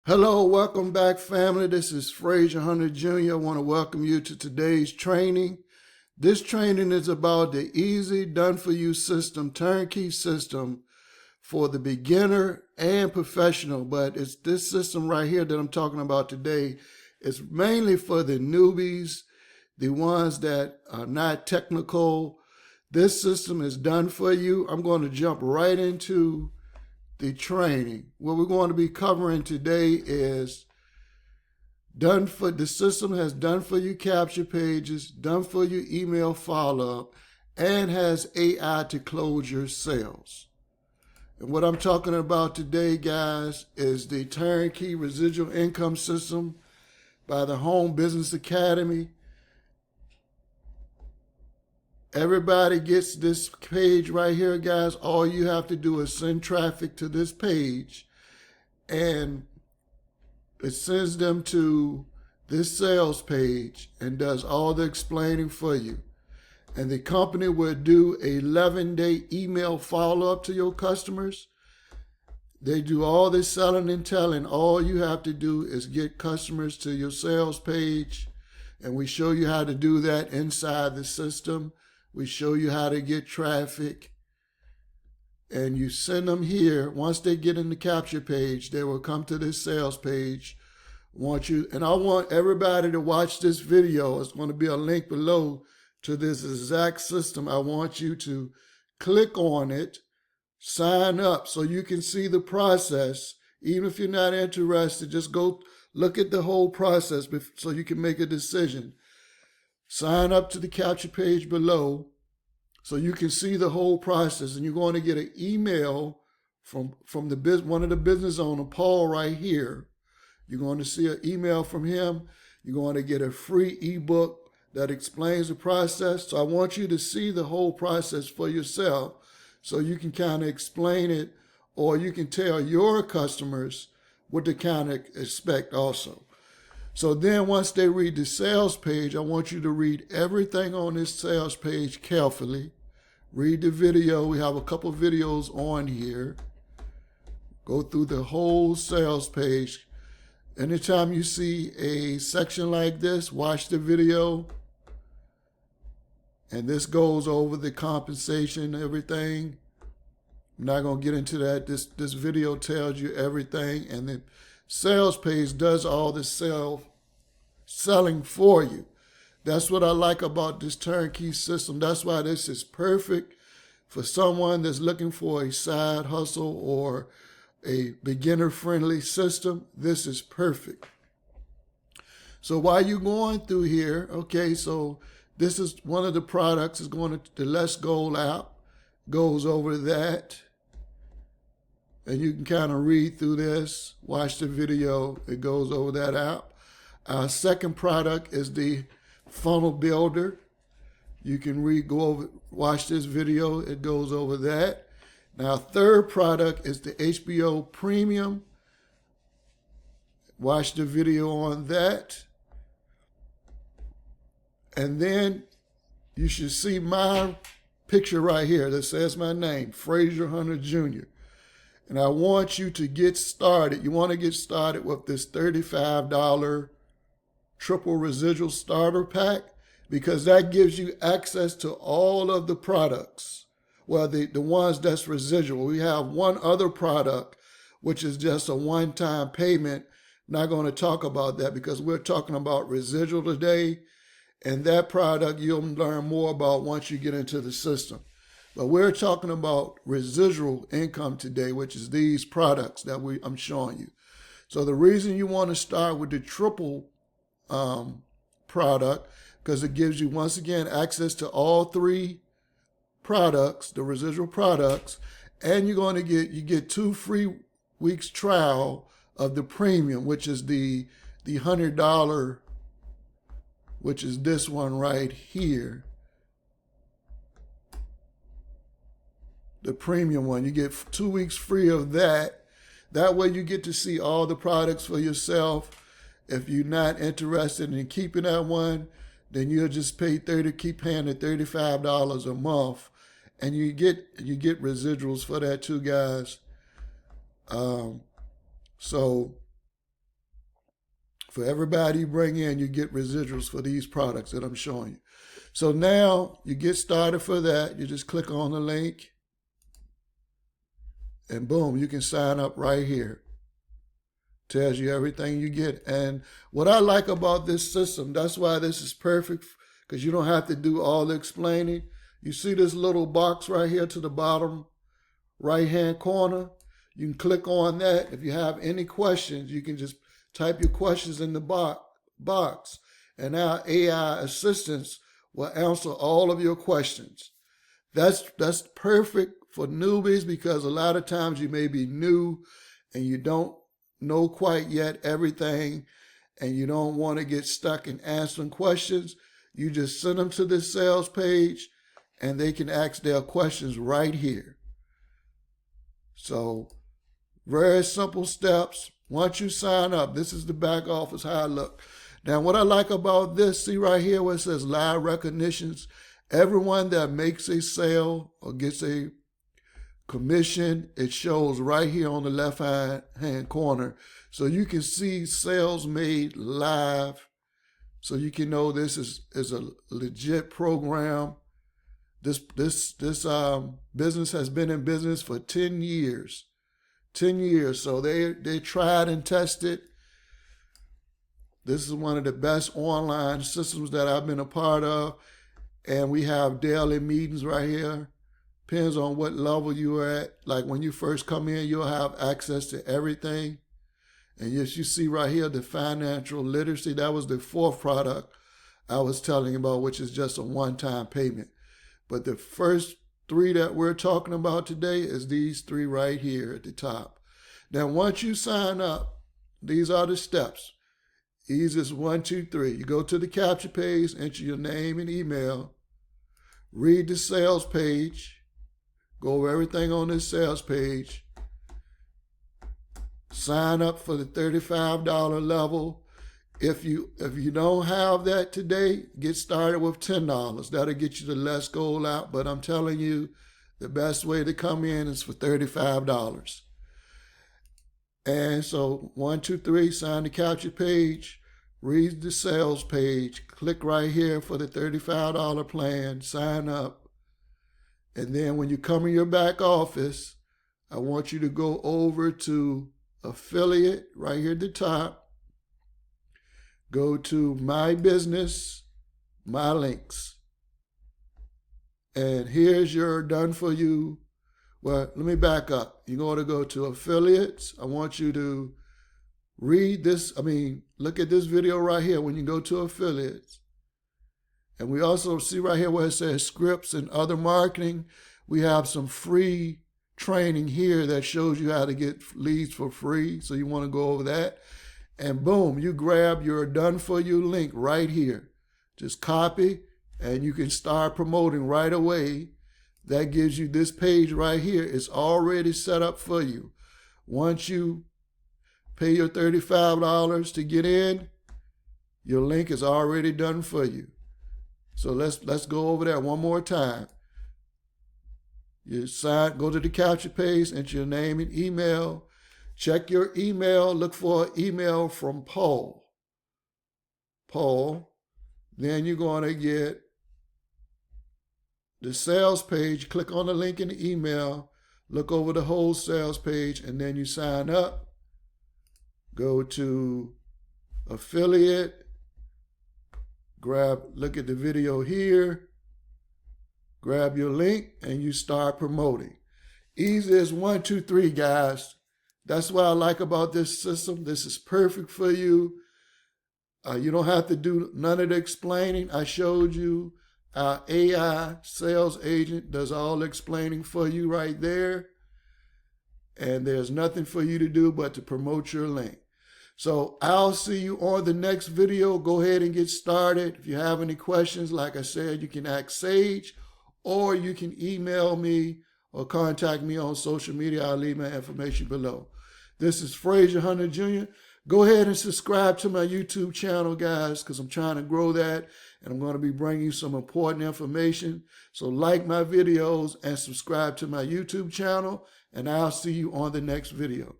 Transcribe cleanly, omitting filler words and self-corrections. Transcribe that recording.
Hello, welcome back, family. This is Frazier Hunter Jr. I want to welcome you to today's training. This training is about the easy, done-for-you system, turnkey system for the beginner and professional. But it's this system right here that I'm talking about today. It's mainly for the newbies, the ones that are not technical. This system is done for you. I'm going to jump right into the training. What we're going to be covering today is the system has done for you capture pages, done for you email follow-up, and has AI to close your sales. And what I'm talking about today, guys, is the turnkey residual income system by the Home Business Academy. Everybody gets this page right here, guys. All you have to do is send traffic to this page, and it sends them to this sales page and does all the explaining for you. And the company will do a 11-day email follow-up to your customers. They do all this selling and telling. All you have to do is get customers to your sales page, and we show you how to do that inside the system. We show you how to get traffic, and you send them here. Once they get in the capture page, they will come to this sales page. I want everybody to watch this video. It's going to be a link below to this exact system. I want you to click on it, sign up so you can see the process. Even if you're not interested, just go look at the whole process so you can make a decision. Sign up to the capture page below so you can see the whole process, and you're going to get an email from one of the business owner, Paul, right here. You're going to see an email from him. You're going to get a free ebook that explains the process. So I want you to see the whole process for yourself so you can kind of explain it, or you can tell your customers what to kind of expect also. So then once they read the sales page, I want you to read everything on this sales page carefully. Read the video. We have a couple videos on here. Go through the whole sales page. Anytime you see a section like this, watch the video. And this goes over the compensation, everything. I'm not going to get into that. This video tells you everything. And the sales page does all the selling for you. That's what I like about this turnkey system. That's why this is perfect for someone that's looking for a side hustle or a beginner-friendly system. This is perfect. So while you're going through here, okay, so this is one of the products. Is going to the Let's Go app. Goes over that. And you can kind of read through this, watch the video. It goes over that app. Our second product is the Funnel Builder. You can watch this video. It goes over that. Now, third product is the HBO Premium. Watch the video on that. And then you should see my picture right here that says my name, Frazier Hunter Jr. And I want you to get started. You want to get started with this $35 triple residual starter pack, because that gives you access to all of the products. Well, the ones that's residual. We have one other product, which is just a one-time payment. Not going to talk about that because we're talking about residual today. And that product you'll learn more about once you get into the system. But we're talking about residual income today, which is these products that I'm showing you. So the reason you want to start with the triple product, because it gives you, once again, access to all three products, the residual products, and you get 2 free weeks trial of the premium, which is the $100, which is this one right here. The premium one, you get 2 weeks free of that. That way you get to see all the products for yourself. If you're not interested in keeping that one, then you'll just keep paying the $35 a month, and you get residuals for that too, guys. So For everybody you bring in, you get residuals for these products that I'm showing you. So now you get started for that. You just click on the link and boom, you can sign up right here. Tells you everything you get. And what I like about this system, that's why this is perfect, because you don't have to do all the explaining. You see this little box right here to the bottom right-hand corner? You can click on that. If you have any questions, you can just type your questions in the box, and our AI assistants will answer all of your questions. That's perfect for newbies, because a lot of times you may be new and you don't know quite yet everything, and you don't want to get stuck in answering questions. You just send them to this sales page and they can ask their questions right here. So very simple steps. Once you sign up, this is the back office, how I look. Now, what I like about this, see right here where it says live recognitions, everyone that makes a sale or gets a commission, it shows right here on the left-hand corner. So you can see sales made live. So you can know this is a legit program. This business has been in business for 10 years. 10 years. So they tried and tested. This is one of the best online systems that I've been a part of. And we have daily meetings right here. Depends on what level you're at. Like when you first come in, you'll have access to everything. And yes, you see right here, the financial literacy. That was the 4th product I was telling you about, which is just a one-time payment. But the first 3 that we're talking about today is these 3 right here at the top. Now, once you sign up, these are the steps. Easiest 1, 2, 3. You go to the capture page, enter your name and email, read the sales page, go over everything on this sales page, sign up for the $35 level. If you don't have that today, get started with $10. That'll get you the Let's Go out. But I'm telling you, the best way to come in is for $35. And so 1, 2, 3, sign the capture page, read the sales page, click right here for the $35 plan, sign up. And then when you come in your back office, I want you to go over to affiliate right here at the top. Go to my business, my links. And here's your done for you. Well, let me back up. You're going to go to affiliates. I want you to read this. Look at this video right here when you go to affiliates. And we also see right here where it says scripts and other marketing. We have some free training here that shows you how to get leads for free. So you want to go over that. And boom, you grab your done for you link right here. Just copy and you can start promoting right away. That gives you this page right here. It's already set up for you. Once you pay your $35 to get in, your link is already done for you. So let's go over that one more time. You go to the capture page, enter your name and email. Check your email. Look for an email from Paul. Then you're going to get the sales page. Click on the link in the email. Look over the whole sales page, and then you sign up. Go to affiliate. Look at the video here. Grab your link, and you start promoting. Easy as 1, 2, 3, guys. That's what I like about this system. This is perfect for you. You don't have to do none of the explaining. I showed you our AI sales agent does all the explaining for you right there. And there's nothing for you to do but to promote your link. So I'll see you on the next video. Go ahead and get started. If you have any questions, like I said, you can ask Sage, or you can email me or contact me on social media. I'll leave my information below. This is Frazier Hunter Jr. Go ahead and subscribe to my YouTube channel, guys, because I'm trying to grow that, and I'm going to be bringing you some important information. So like my videos and subscribe to my YouTube channel, and I'll see you on the next video.